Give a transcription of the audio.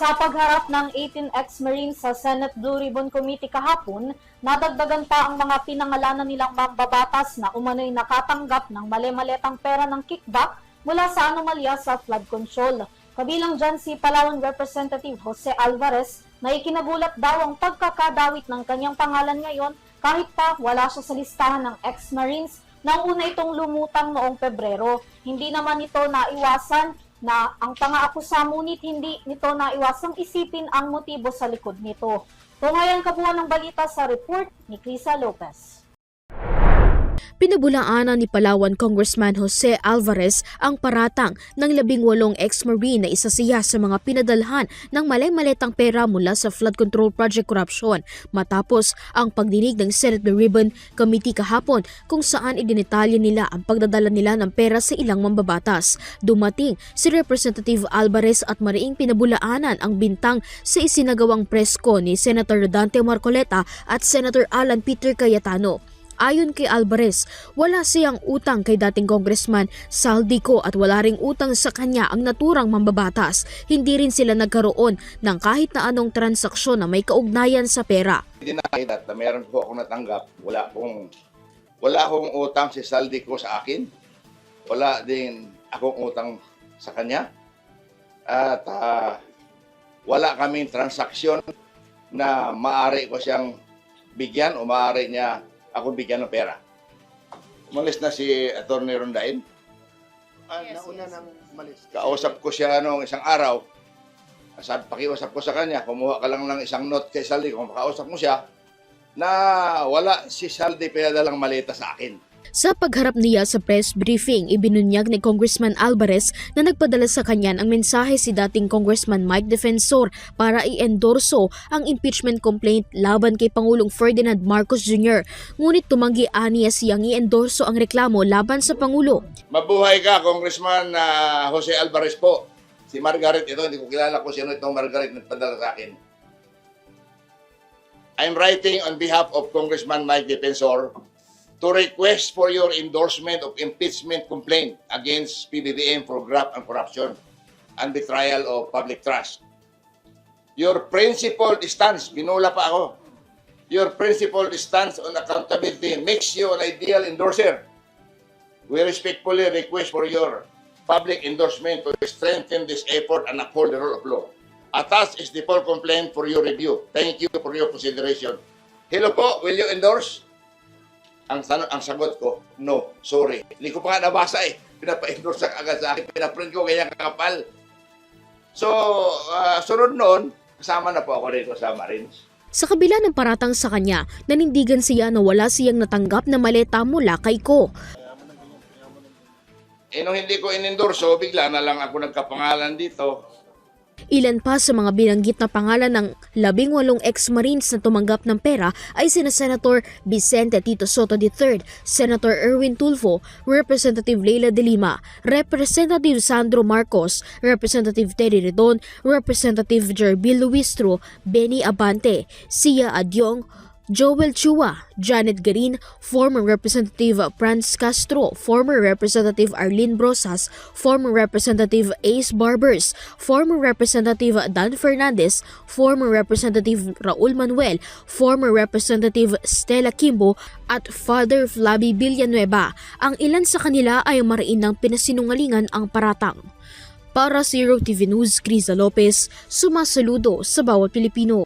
Sa pagharap ng 18 ex-Marines sa Senate Blue Ribbon Committee kahapon, nadagdagan pa ang mga pinangalanan nilang mambabatas na umano'y nakatanggap ng mali-maletang pera ng kickback mula sa anomalya sa flood control. Kabilang dyan si Palawan Representative Jose Alvarez na ikinagulat daw ang pagkakadawit ng kanyang pangalan ngayon kahit pa wala siya sa listahan ng ex-Marines nang una itong lumutang noong Pebrero. Hindi naman ito naiwasan na ang pang-aakusa, ngunit hindi nito naiwasang isipin ang motibo sa likod nito. Tungayan kabuuan ng balita sa report ni Crisa Lopez. Pinabulaanan ni Palawan Congressman Jose Alvarez ang paratang ng 18 ex-Marine na isa siya sa mga pinadalhan ng malay-maletang pera mula sa Flood Control Project Corruption matapos ang pagdinig ng Senate Blue Ribbon Committee kahapon kung saan idinetalye nila ang pagdadala nila ng pera sa ilang mambabatas. Dumating si Representative Alvarez at mariing pinabulaanan ang bintang sa isinagawang presko ni Senator Rodante Marcoleta at Senator Alan Peter Cayetano. Ayon kay Alvarez, wala siyang utang kay dating Congressman Saldico at wala ring utang sa kanya ang naturang mambabatas. Hindi rin sila nagkaroon ng kahit na anong transaksyon na may kaugnayan sa pera. Deny that na meron po akong natanggap. Wala akong utang si Saldico sa akin. Wala din akong utang sa kanya. At wala kaming transaksyon na maaari ko siyang bigyan o maaari niya ako bigyan ng pera. Umalis na si Atty. Rondain. Nauna nang umalis. Kausap ko siya noong isang araw. Pakiusap ko sa kanya, kumuha ka lang ng isang note kay Saldi. Kung makausap mo siya, na wala si Saldi pinadalang malita sa akin. Sa pagharap niya sa press briefing, ibinunyag ni Congressman Alvarez na nagpadala sa kanya ang mensahe si dating Congressman Mike Defensor para i-endorso ang impeachment complaint laban kay Pangulong Ferdinand Marcos Jr. Ngunit tumanggi aniya siyang i-endorso ang reklamo laban sa Pangulo. Mabuhay ka, Congressman Jose Alvarez po. Si Margaret ito, hindi ko kilala kung sino itong Margaret nagpadala sa akin. I'm writing on behalf of Congressman Mike Defensor to request for your endorsement of impeachment complaint against PBBM for graft and corruption and betrayal of public trust. Your principled stance, binula pa ako, your principled stance on accountability makes you an ideal endorser. We respectfully request for your public endorsement to strengthen this effort and uphold the rule of law. Attached is the full complaint for your review. Thank you for your consideration. Hello po, will you endorse? Ang sagot ko, no, sorry. Hindi ko pa nga nabasa eh. Pinapa-endorse agad sa akin. Pinaprint ko kaya kakapal. So, sunod noon, kasama na po ako rito sa Marines. Sa kabila ng paratang sa kanya, nanindigan siya na wala siyang natanggap na maleta mula kay Ko. Nung hindi ko inendorso, bigla na lang ako nagkapangalan dito. Ilan pa sa mga binanggit na pangalan ng 18 ex-Marines na tumanggap ng pera ay sina Senator Vicente Tito Soto III, Senator Erwin Tulfo, Representative Leila de Lima, Representative Sandro Marcos, Representative Terry Redon, Representative Jerbil Luistro, Benny Abante, Sia Adyong, Joel Chua, Janet Garin, former Representative Franz Castro, former Representative Arlene Brosas, former Representative Ace Barbers, former Representative Dan Fernandez, former Representative Raul Manuel, former Representative Stella Kimbo at Father Flavi Villanueva. Ang ilan sa kanila ay mariin ng pinasinungalingan ang paratang. Para Zero TV News, Crisa Lopez, sumasaludo sa bawat Pilipino.